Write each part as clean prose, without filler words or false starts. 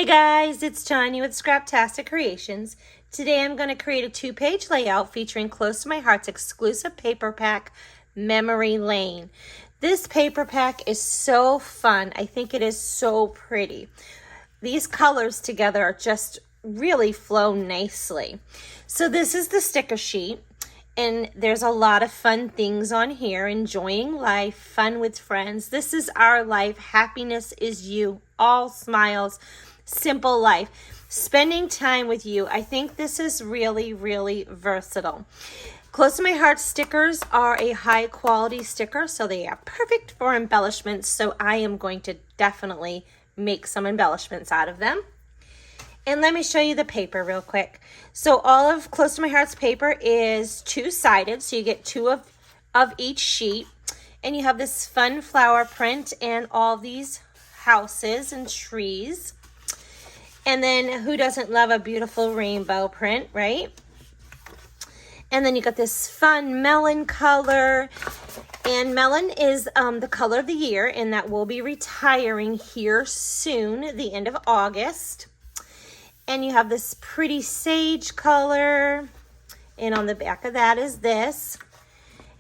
Hey guys, it's Tanya with Scraptastic Creations. Today I'm going to create a 2-page layout featuring Close to My Heart's exclusive paper pack, Memory Lane. This paper pack is so fun. I think it is so pretty. These colors together are just really flow nicely. So this is the sticker sheet. And there's a lot of fun things on here. Enjoying life, fun with friends. This is our life. Happiness is you. All smiles. Simple life. Spending time with you. I think this is really, really versatile. Close to My Heart stickers are a high quality sticker, so they are perfect for embellishments. So I am going to definitely make some embellishments out of them. And let me show you the paper real quick. So all of Close to My Heart's paper is two-sided, so you get two of each sheet. And you have this fun flower print and all these houses and trees. And then who doesn't love a beautiful rainbow print, right? And then you got this fun melon color. And melon is the color of the year, and that will be retiring here soon, the end of August. And you have this pretty sage color. And on the back of that is this.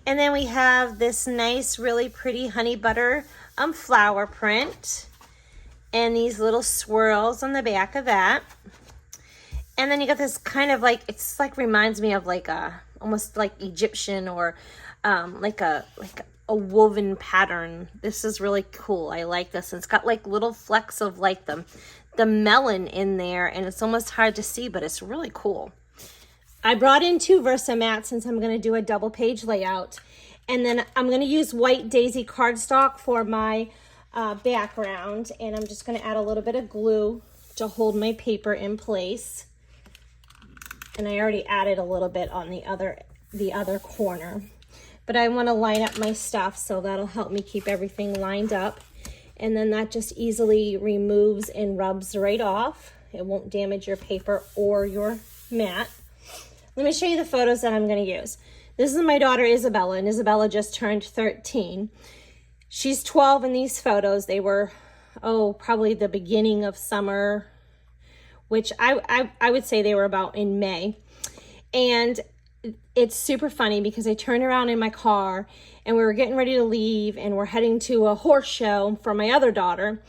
And then we have this nice, really pretty honey butter flower print. And these little swirls on the back of that. And then you got this kind of like, it's like reminds me of like a, almost like Egyptian or like a woven pattern. This is really cool. I like this. And it's got like little flecks of like the melon in there, and it's almost hard to see, but it's really cool. I brought in 2 Versamats since I'm going to do a double page layout. And then I'm going to use white daisy cardstock for my background, and I'm just going to add a little bit of glue to hold my paper in place. And I already added a little bit on the other corner. But I want to line up my stuff, so that'll help me keep everything lined up. And then that just easily removes and rubs right off. It won't damage your paper or your mat. Let me show you the photos that I'm going to use. This is my daughter Isabella, and Isabella just turned 13. She's 12 in these photos. They were, probably the beginning of summer, which I would say they were about in May. And it's super funny because I turned around in my car and we were getting ready to leave, and we're heading to a horse show for my other daughter.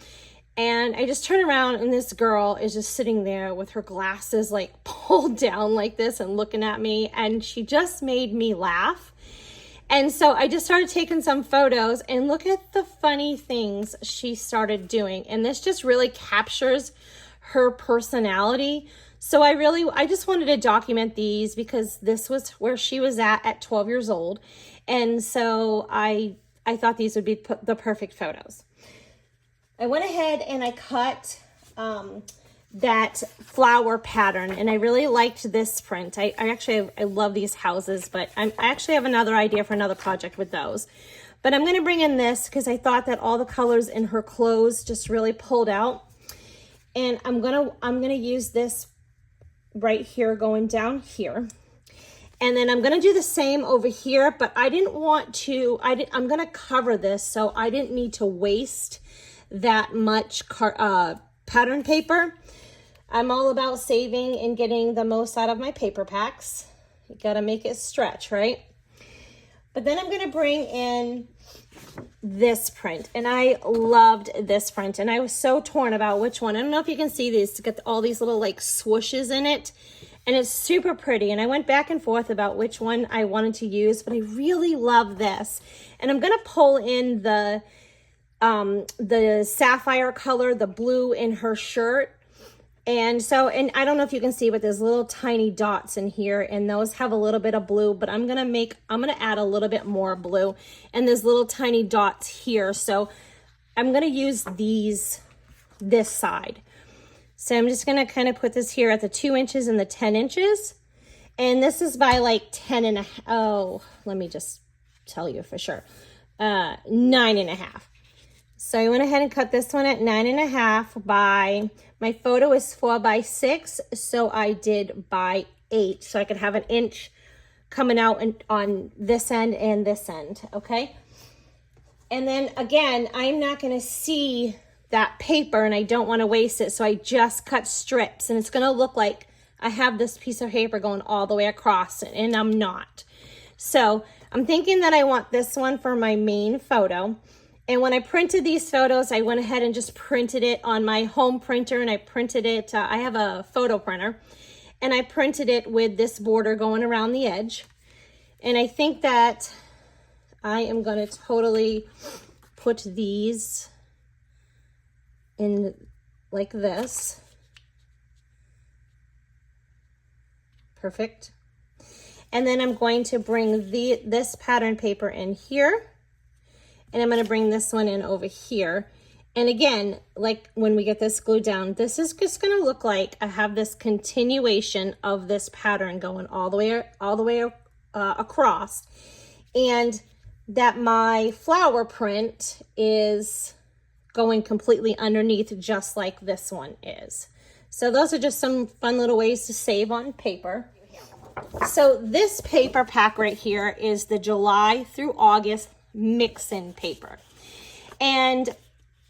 And I just turned around, and this girl is just sitting there with her glasses like pulled down like this and looking at me, and she just made me laugh. And so I just started taking some photos, and look at the funny things she started doing. And this just really captures her personality. So I just wanted to document these because this was where she was at 12 years old. And so I thought these would be the perfect photos. I went ahead and I cut that flower pattern, and I really liked this print. I love these houses, but I actually have another idea for another project with those. But I'm going to bring in this because I thought that all the colors in her clothes just really pulled out. And I'm gonna use this right here going down here. And then I'm gonna do the same over here, but I didn't want to, I'm gonna cover this, so I didn't need to waste that much pattern paper. I'm all about saving and getting the most out of my paper packs. You gotta make it stretch, right? But then I'm gonna bring in this print, and I loved this print, and I was so torn about which one. I don't know if you can see these, to get all these little like swooshes in it, and it's super pretty. And I went back and forth about which one I wanted to use, but I really love this. And I'm gonna pull in the sapphire color, the blue in her shirt. And I don't know if you can see, but there's little tiny dots in here, and those have a little bit of blue, but I'm gonna add a little bit more blue, and there's little tiny dots here. So I'm gonna use this side. So I'm just gonna kind of put this here at the 2 inches and the 10 inches. And this is by like 10.5. Let me just tell you for sure. 9.5. So I went ahead and cut this one at 9.5 by, my photo is 4 by 6, so I did by 8, so I could have an inch coming out on this end and this end, okay? And then again, I'm not gonna see that paper and I don't want to waste it. So I just cut strips, and it's going to look like I have this piece of paper going all the way across, and I'm not. So I'm thinking that I want this one for my main photo. And when I printed these photos, I went ahead and just printed it on my home printer, and I printed it, I have a photo printer, and I printed it with this border going around the edge. And I think that I am going to totally put these in like this. Perfect. And then I'm going to bring this pattern paper in here, and I'm going to bring this one in over here. And again, like when we get this glued down, this is just going to look like I have this continuation of this pattern going all the way across, and that my flower print is going completely underneath, just like this one is. So those are just some fun little ways to save on paper. So this paper pack right here is the July through August mix-in paper. And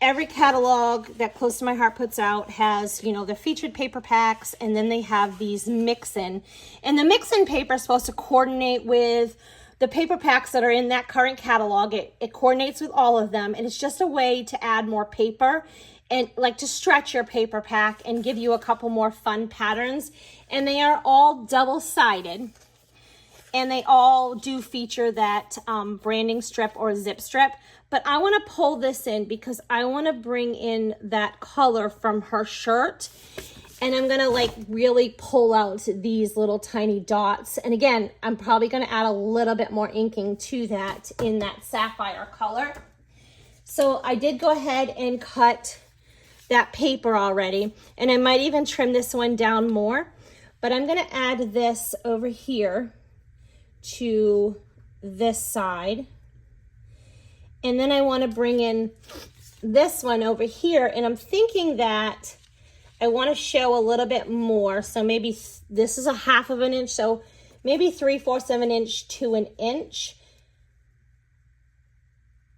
every catalog that Close to My Heart puts out has, you know, the featured paper packs, and then they have these mix-in. And the mix-in paper is supposed to coordinate with the paper packs that are in that current catalog. It coordinates with all of them, and it's just a way to add more paper and like to stretch your paper pack and give you a couple more fun patterns. And they are all double-sided, and they all do feature that branding strip or zip strip. But I want to pull this in because I want to bring in that color from her shirt. And I'm going to like really pull out these little tiny dots. And again, I'm probably going to add a little bit more inking to that in that sapphire color. So I did go ahead and cut that paper already. And I might even trim this one down more. But I'm going to add this over here to this side. And then I want to bring in this one over here. And I'm thinking that I want to show a little bit more. So maybe this is a 1/2 of an inch. So maybe 3/4 of an inch to an inch.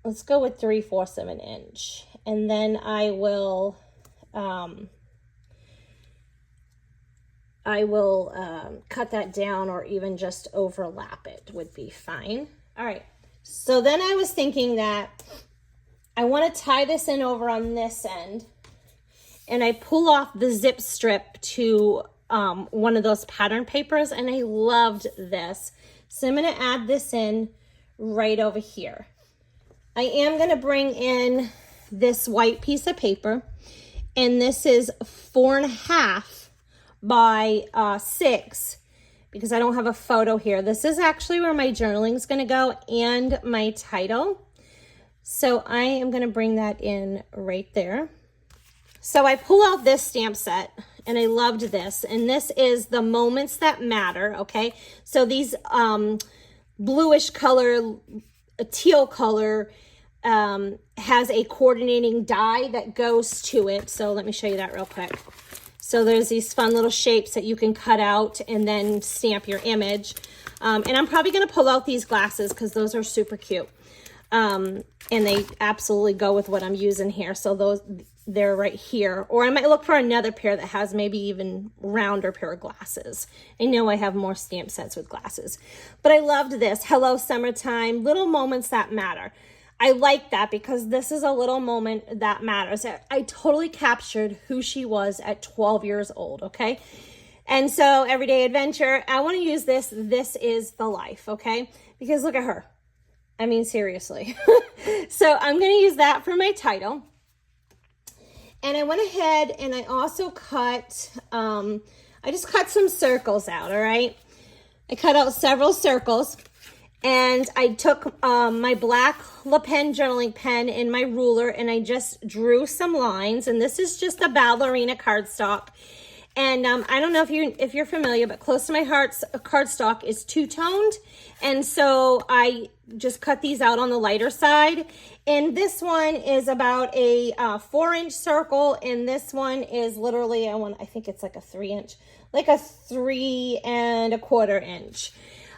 Let's go with 3/4 of an inch. And then I will cut that down, or even just overlap it would be fine. All right. So then I was thinking that I want to tie this in over on this end, and I pull off the zip strip to one of those pattern papers, and I loved this. So I'm going to add this in right over here. I am going to bring in this white piece of paper, and this is 4.5 by 6, because I don't have a photo here. This is actually where my journaling is going to go and my title. So I am going to bring that in right there. So I pull out this stamp set, and I loved this. And this is the Moments That Matter, okay? So these bluish color, a teal color, has a coordinating die that goes to it. So let me show you that real quick. So there's these fun little shapes that you can cut out and then stamp your image. And I'm probably going to pull out these glasses because those are super cute. And they absolutely go with what I'm using here. So they're right here. Or I might look for another pair that has maybe even rounder pair of glasses. I know I have more stamp sets with glasses. But I loved this. Hello, Summertime. Little Moments That Matter. I like that because this is a little moment that matters. I totally captured who she was at 12 years old, okay? And so Everyday Adventure, I want to use this. This is the life, okay? Because look at her. I mean, seriously. So I'm going to use that for my title. And I went ahead and I also cut, I just cut some circles out, all right? I cut out several circles. And I took my black Le Pen journaling pen and my ruler, and I just drew some lines. And this is just a ballerina cardstock. And I don't know if you're familiar, but Close to My Heart's cardstock is two-toned. And so I just cut these out on the lighter side. And this one is about a 4-inch circle, and this one is literally, I think it's like a 3-inch, like a 3 1/4 inch.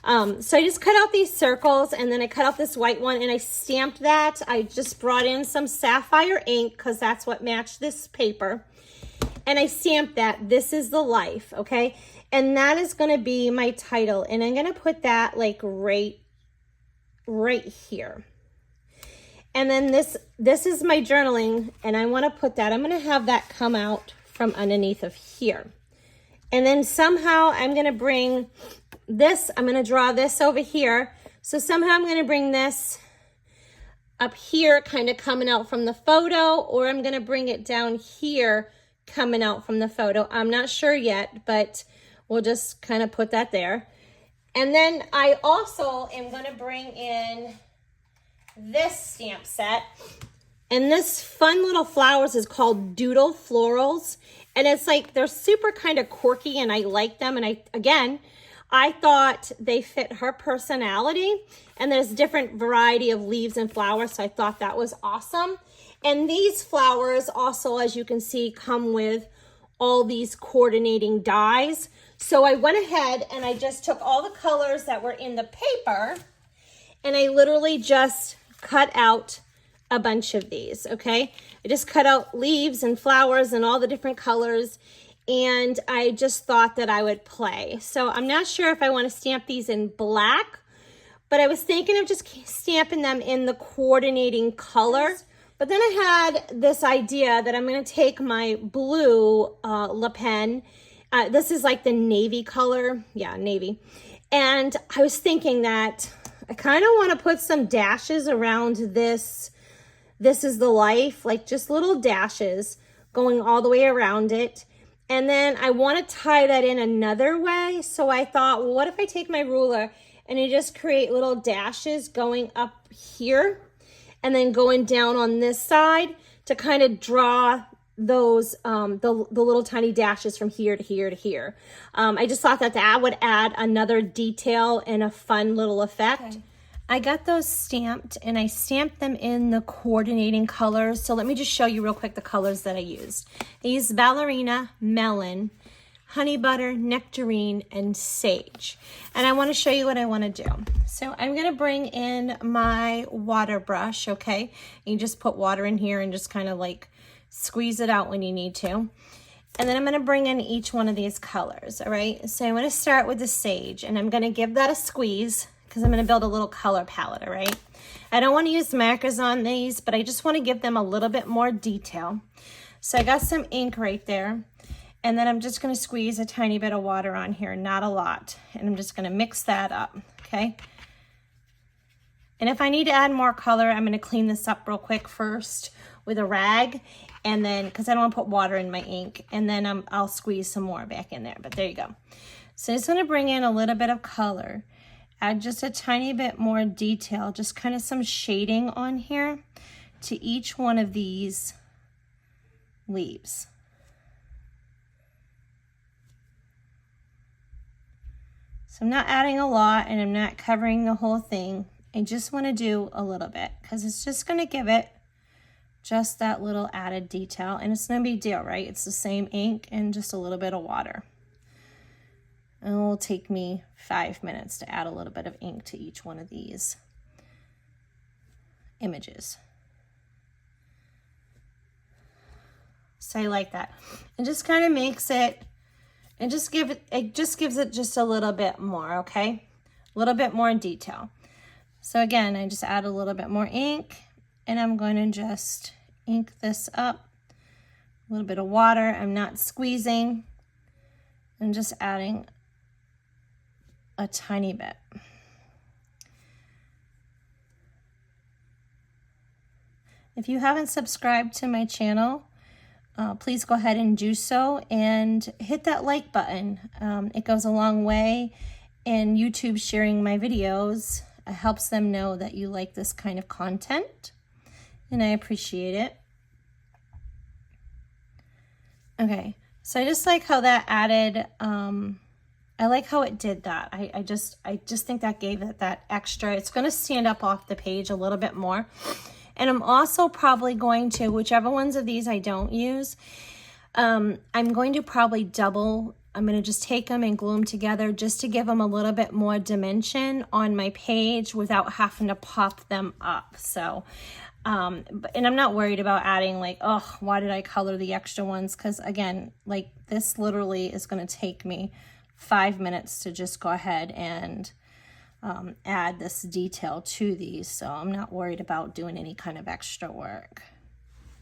So I just cut out these circles, and then I cut out this white one and I stamped that. I just brought in some sapphire ink because that's what matched this paper. And I stamped that. This is the life, okay? And that is going to be my title. And I'm going to put that like right here. And then this is my journaling, and I want to put that, I'm going to have that come out from underneath of here. And then somehow I'm going to bring this, I'm going to draw this over here. So somehow I'm going to bring this up here, kind of coming out from the photo, or I'm going to bring it down here, coming out from the photo. I'm not sure yet, but we'll just kind of put that there. And then I also am going to bring in this stamp set. And this fun little flowers is called Doodle Florals. And it's like, they're super kind of quirky, and I like them. And I thought they fit her personality, and there's different variety of leaves and flowers, so I thought that was awesome. And these flowers also, as you can see, come with all these coordinating dies. So I went ahead and I just took all the colors that were in the paper, and I literally just cut out a bunch of these, okay? I just cut out leaves and flowers and all the different colors, and I just thought that I would play. So I'm not sure if I want to stamp these in black, but I was thinking of just stamping them in the coordinating color. But then I had this idea that I'm going to take my blue Le Pen. This is like the navy color. Yeah, navy. And I was thinking that I kind of want to put some dashes around this. This is the life, like just little dashes going all the way around it. And then I want to tie that in another way. So I thought, well, what if I take my ruler and I just create little dashes going up here and then going down on this side to kind of draw those, the little tiny dashes from here to here to here. I just thought that that would add another detail and a fun little effect. Okay. I got those stamped, and I stamped them in the coordinating colors. So let me just show you real quick the colors that I used. I used Ballerina, Melon, Honey Butter, Nectarine, and Sage. And I want to show you what I want to do. So I'm going to bring in my water brush, okay? You just put water in here and just kind of like squeeze it out when you need to. And then I'm going to bring in each one of these colors, all right? So I'm going to start with the Sage, and I'm going to give that a squeeze, because I'm going to build a little color palette, all right? I don't want to use markers on these, but I just want to give them a little bit more detail. So I got some ink right there, and then I'm just going to squeeze a tiny bit of water on here, not a lot, and I'm just going to mix that up, okay? And if I need to add more color, I'm going to clean this up real quick first with a rag, and then, because I don't want to put water in my ink, and then I'll squeeze some more back in there, but there you go. So I'm just going to bring in a little bit of color. Add just a tiny bit more detail, just kind of some shading on here to each one of these leaves. So I'm not adding a lot, and I'm not covering the whole thing. I just want to do a little bit because it's just going to give it just that little added detail, and it's no big deal, right? It's the same ink and just a little bit of water. And it will take me 5 minutes to add a little bit of ink to each one of these images. So I like that. It just kind of makes it, and it just gives it just a little bit more, okay? A little bit more detail. So again, I just add a little bit more ink, and I'm going to just ink this up. A little bit of water. I'm not squeezing. I'm just adding a tiny bit. If you haven't subscribed to my channel, please go ahead and do so, and hit that like button. It goes a long way, and YouTube sharing my videos helps them know that you like this kind of content, and I appreciate it. Okay, so I just like how that added, I like how it did that. I just think that gave it that extra. It's going to stand up off the page a little bit more. And I'm also probably going to, whichever ones of these I don't use, I'm going to probably double I'm gonna just take them and glue them together just to give them a little bit more dimension on my page without having to pop them up. So, and I'm not worried about adding like, oh, why did I color the extra ones? Because again, like this literally is gonna take me 5 minutes to just go ahead and add this detail to these. So I'm not worried about doing any kind of extra work.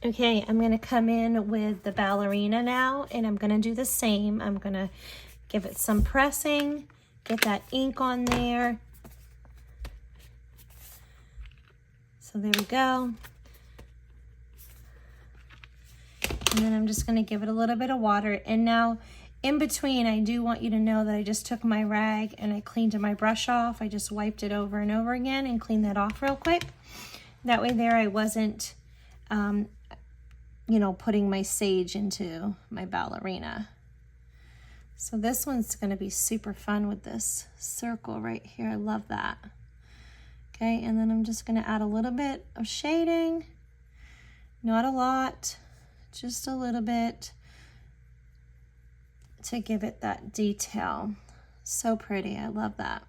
Okay, I'm gonna come in with the ballerina now, and I'm gonna do the same. I'm gonna give it some pressing, get that ink on there. So there we go. And then I'm just gonna give it a little bit of water. And now in between, I do want you to know that I just took my rag and I cleaned my brush off. I just wiped it over and over again and cleaned that off real quick. That way there I wasn't, you know, putting my sage into my ballerina. So this one's gonna be super fun with this circle right here. I love that. Okay, and then I'm just gonna add a little bit of shading. Not a lot, just a little bit to give it that detail. So pretty, I love that.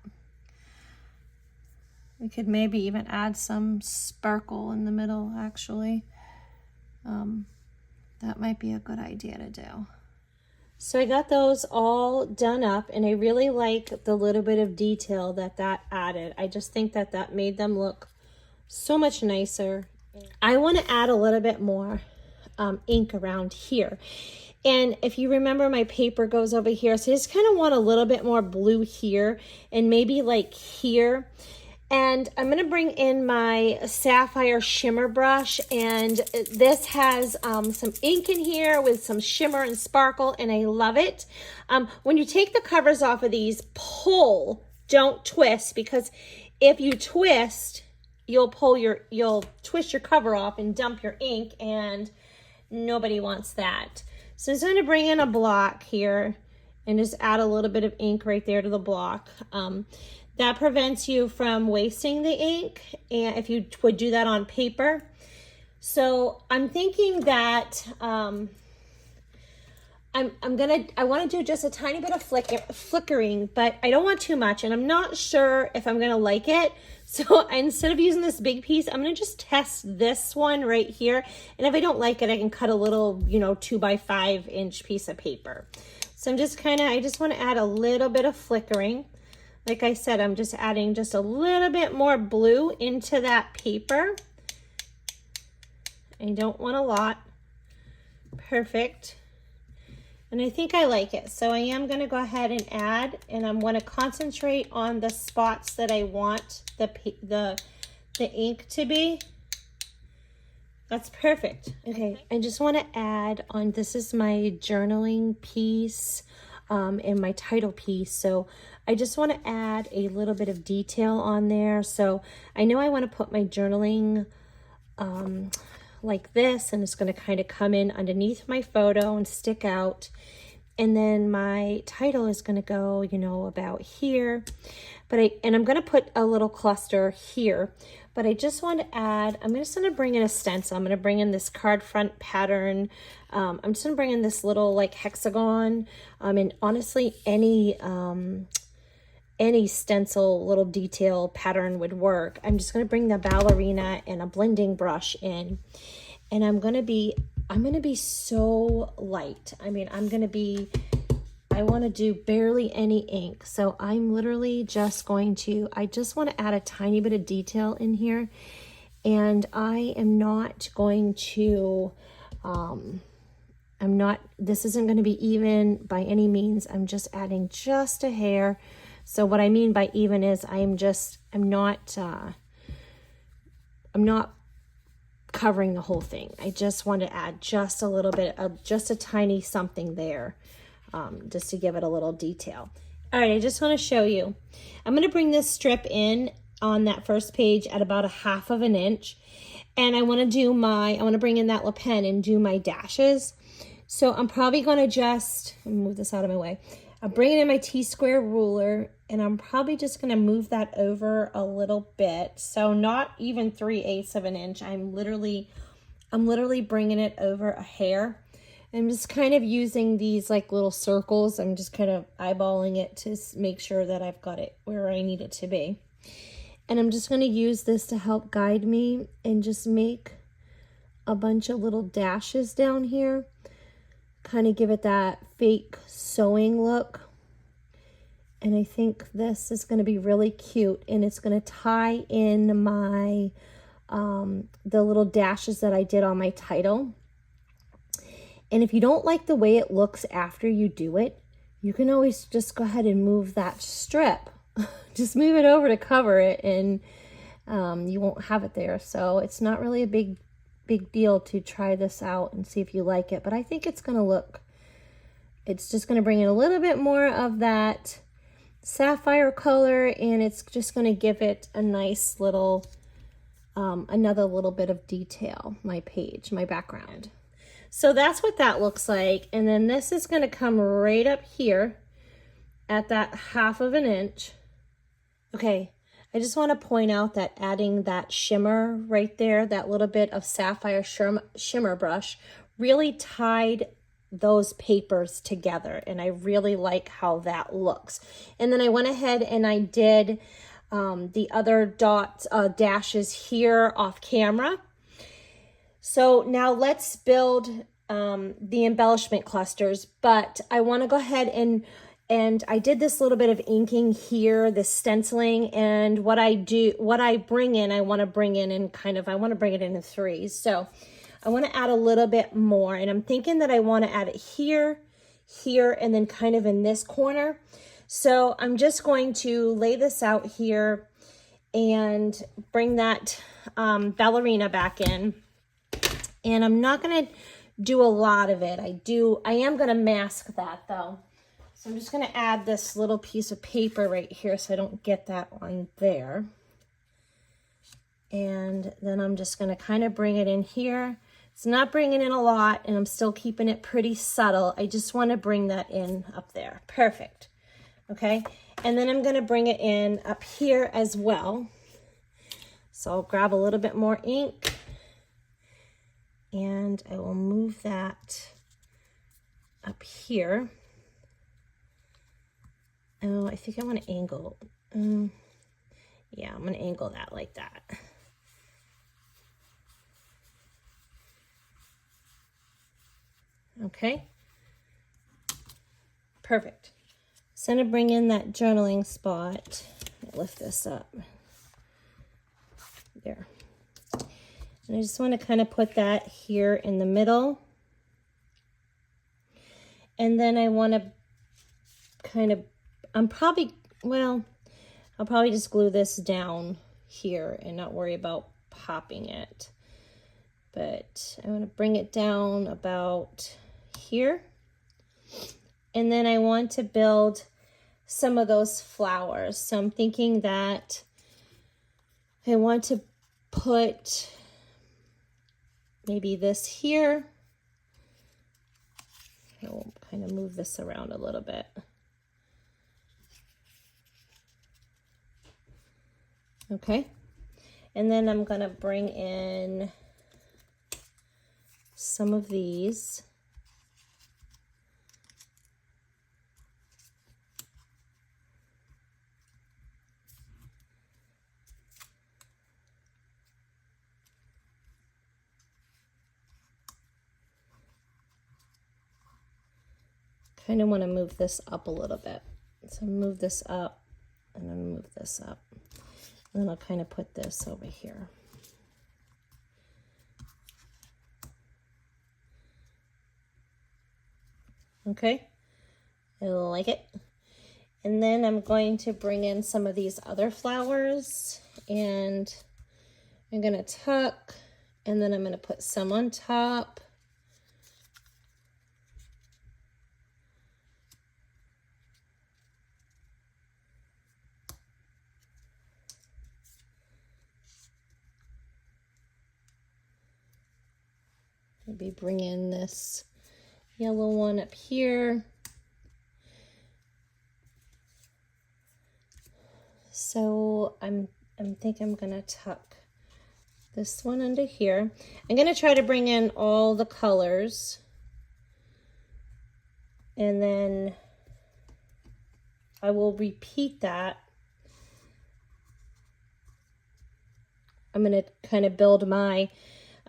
We could maybe even add some sparkle in the middle, actually. That might be a good idea to do. So I got those all done up, and I really like the little bit of detail that added. I just think that that made them look so much nicer. I want to add a little bit more ink around here. And if you remember, my paper goes over here. So I just kind of want a little bit more blue here and maybe like here. And I'm going to bring in my sapphire shimmer brush, and this has some ink in here with some shimmer and sparkle, and I love it. When you take the covers off of these, pull, don't twist, because if you twist, you'll twist your cover off and dump your ink, and nobody wants that. So I'm just going to bring in a block here and just add a little bit of ink right there to the block. That prevents you from wasting the ink, and if you would do that on paper. So I'm thinking that I want to do just a tiny bit of flickering, but I don't want too much, and I'm not sure if I'm gonna like it. So instead of using this big piece, I'm gonna just test this one right here, and if I don't like it, I can cut a little, 2 by 5 inch piece of paper. So I just want to add a little bit of flickering. Like I said, I'm just adding just a little bit more blue into that paper. I don't want a lot. Perfect. And I think I like it. So I am going to go ahead and add, and I'm going to concentrate on the spots that I want the ink to be. That's perfect. Okay, I just want to add on, this is my journaling piece and my title piece. So I just want to add a little bit of detail on there. So I know I want to put my journaling like this, and it's going to kind of come in underneath my photo and stick out. And then my title is going to go, about here. And I'm going to put a little cluster here. But I just want to add, I'm just going to bring in a stencil. I'm going to bring in this card front pattern. I'm just going to bring in this little like hexagon. And honestly, any stencil little detail pattern would work. I'm just going to bring the ballerina and a blending brush in, and I'm going to be so light. I mean, I want to do barely any ink. So I'm literally just I just want to add a tiny bit of detail in here, and I am not going to, this isn't going to be even by any means. I'm just adding just a hair. So what I mean by even is I'm not covering the whole thing. I just want to add just a little bit of, just a tiny something there, just to give it a little detail. All right, I just want to show you. I'm going to bring this strip in on that first page at about 1/2 inch. And I want to bring in that Le Pen and do my dashes. So I'm probably going to just move this out of my way. I'm bringing in my T-square ruler, and I'm probably just going to move that over a little bit. So not even 3/8 inch. I'm literally bringing it over a hair. I'm just kind of using these like little circles. I'm just kind of eyeballing it to make sure that I've got it where I need it to be. And I'm just going to use this to help guide me and just make a bunch of little dashes down here. Kind of give it that fake sewing look. And I think this is going to be really cute, and it's going to tie in my the little dashes that I did on my title. And if you don't like the way it looks after you do it, you can always just go ahead and move that strip. Just move it over to cover it, and you won't have it there. So it's not really a big deal to try this out and see if you like it. But I think it's going to look, it's just going to bring in a little bit more of that sapphire color, and it's just going to give it a nice little, another little bit of detail, my page, my background. So that's what that looks like. And then this is going to come right up here at that 1/2 inch. Okay, I just want to point out that adding that shimmer right there, that little bit of sapphire shimmer brush, really tied those papers together, and I really like how that looks. And then I went ahead and I did the other dots, dashes here off camera. So now let's build the embellishment clusters, but I want to go ahead and I did this little bit of inking here, this stenciling, and what I bring in, I want to bring it in 3s. So I want to add a little bit more, and I'm thinking that I want to add it here, here, and then kind of in this corner. So I'm just going to lay this out here and bring that ballerina back in. And I'm not going to do a lot of it. I am going to mask that though. So I'm just going to add this little piece of paper right here so I don't get that on there. And then I'm just going to kind of bring it in here. It's not bringing in a lot, and I'm still keeping it pretty subtle. I just want to bring that in up there. Perfect. Okay. And then I'm going to bring it in up here as well. So I'll grab a little bit more ink, and I will move that up here. Oh, I think I want to angle. Yeah, I'm going to angle that like that. Okay. Perfect. So I'm going to bring in that journaling spot. Lift this up. There. And I just want to kind of put that here in the middle. And then I want to kind of, I'll probably just glue this down here and not worry about popping it. But I want to bring it down about here. And then I want to build some of those flowers. So I'm thinking that I want to put maybe this here. I'll kind of move this around a little bit. Okay. And then I'm going to bring in some of these. Kind of want to move this up a little bit. So move this up and then move this up. And then I'll kind of put this over here. Okay, I like it. And then I'm going to bring in some of these other flowers, and I'm going to tuck, and then I'm going to put some on top. Maybe bring in this yellow one up here. So I think I'm gonna tuck this one under here. I'm gonna try to bring in all the colors And then I will repeat that. I'm going to kind of build my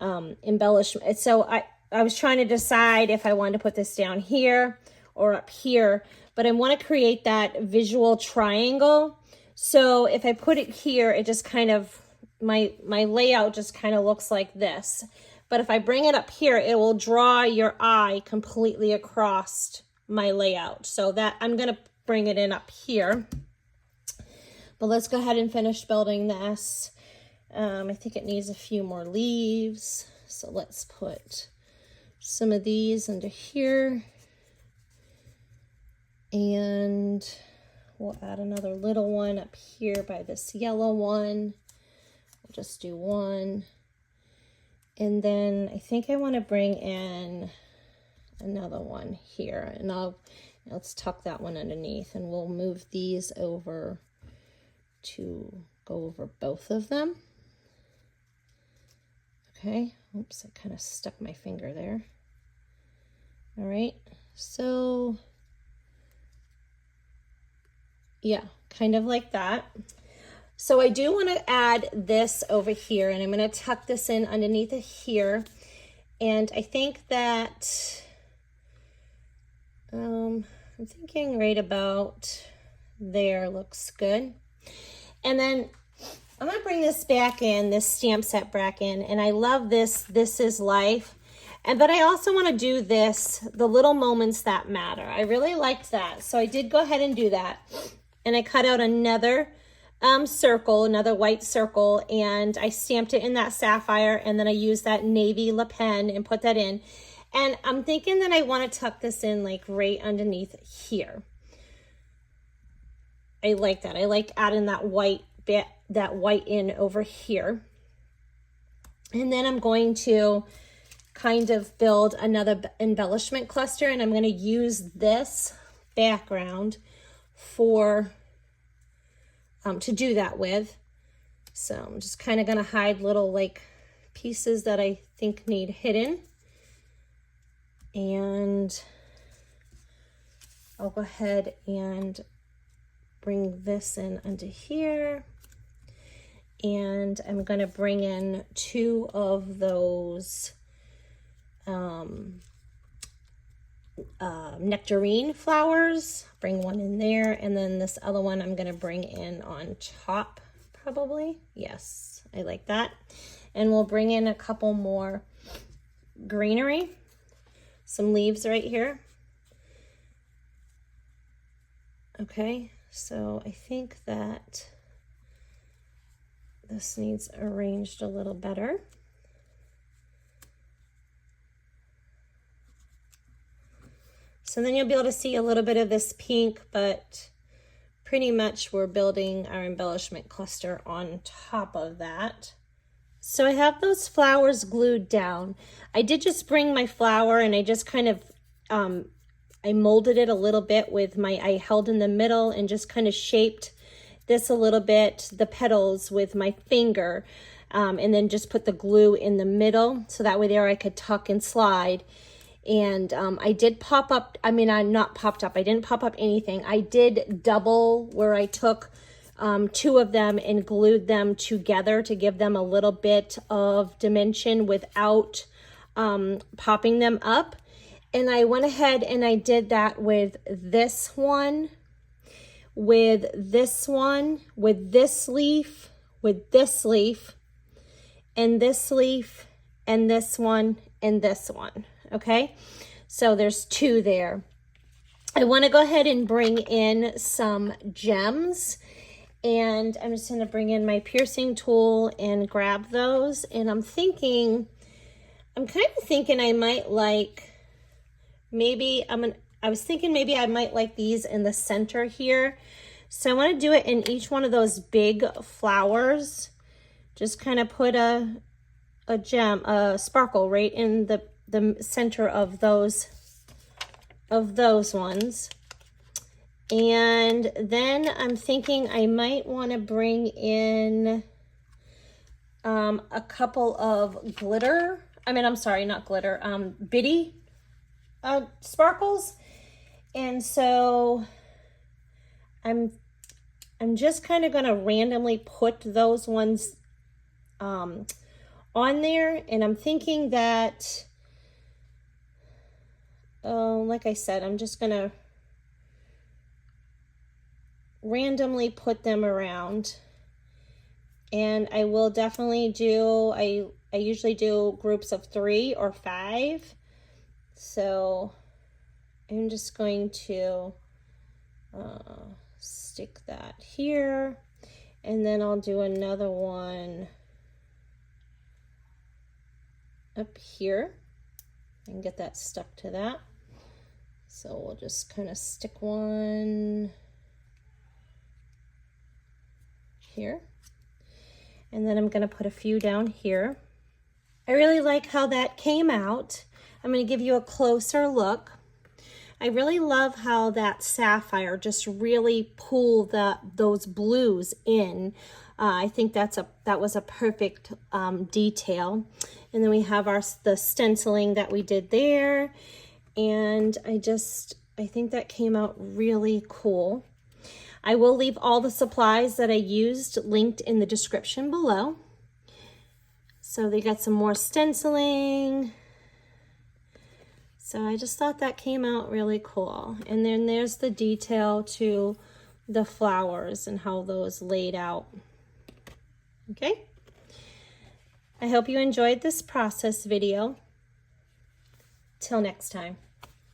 embellishment. So I was trying to decide if I wanted to put this down here or up here, but I want to create that visual triangle. So if I put it here, it just kind of, my layout just kind of looks like this. But if I bring it up here, it will draw your eye completely across my layout. So that I'm going to bring it in up here. But let's go ahead and finish building this. I think it needs a few more leaves. So let's put some of these under here. And we'll add another little one up here by this yellow one. We'll just do one. And then I think I want to bring in another one here. And let's tuck that one underneath. And we'll move these over to go over both of them. Okay, oops, I kind of stuck my finger there. All right, so yeah, kind of like that. So I do want to add this over here, and I'm going to tuck this in underneath it here. And I think that, I'm thinking right about there looks good. And then I'm going to bring this back in, this stamp set back in, and I love this, This Is Life. But I also want to do this, The Little Moments That Matter. I really liked that. So I did go ahead and do that. And I cut out another circle, another white circle, and I stamped it in that sapphire, and then I used that navy Le Pen and put that in. And I'm thinking that I want to tuck this in like right underneath here. I like that. I like adding that white bit, that white in over here. And then I'm going to kind of build another embellishment cluster, and I'm going to use this background for to do that with. So I'm just kind of going to hide little like pieces that I think need hidden. And I'll go ahead and bring this in under here. And I'm going to bring in two of those nectarine flowers. Bring one in there, and then this other one I'm going to bring in on top, probably. Yes, I like that. And we'll bring in a couple more greenery, some leaves right here. Okay, so I think that this needs arranged a little better. So then you'll be able to see a little bit of this pink, but pretty much we're building our embellishment cluster on top of that. So I have those flowers glued down. I did just bring my flower and I just kind of, I molded it a little bit with I held in the middle and just kind of shaped this a little bit, the petals with my finger, and then just put the glue in the middle. So that way there I could tuck and slide. And I did pop up, I mean, I'm not popped up. I didn't pop up anything. I did double where I took two of them and glued them together to give them a little bit of dimension without popping them up. And I went ahead and I did that with this one, with this one, with this leaf, with this leaf, and this leaf, and this one, and this one. Okay, so there's two there. I want to go ahead and bring in some gems, and I'm just going to bring in my piercing tool and grab those. And I'm kind of thinking I might like, I was thinking maybe I might like these in the center here. So I want to do it in each one of those big flowers. Just kind of put a sparkle right in the center of those ones. And then I'm thinking I might want to bring in a couple of glitter, I'm sorry, not glitter, bitty sparkles. And so I'm just kind of going to randomly put those ones on there. And I'm thinking that, like I said, I'm just going to randomly put them around. And I will definitely do, I usually do groups of 3 or 5. So I'm just going to stick that here, and then I'll do another one up here and get that stuck to that. So we'll just kind of stick one here, and then I'm going to put a few down here. I really like how that came out. I'm going to give you a closer look. I really love how that sapphire just really pulled those blues in. I think that was a perfect detail. And then we have the stenciling that we did there. And I think that came out really cool. I will leave all the supplies that I used linked in the description below. So they got some more stenciling. So I just thought that came out really cool. And then there's the detail to the flowers and how those laid out. Okay. I hope you enjoyed this process video. Till next time.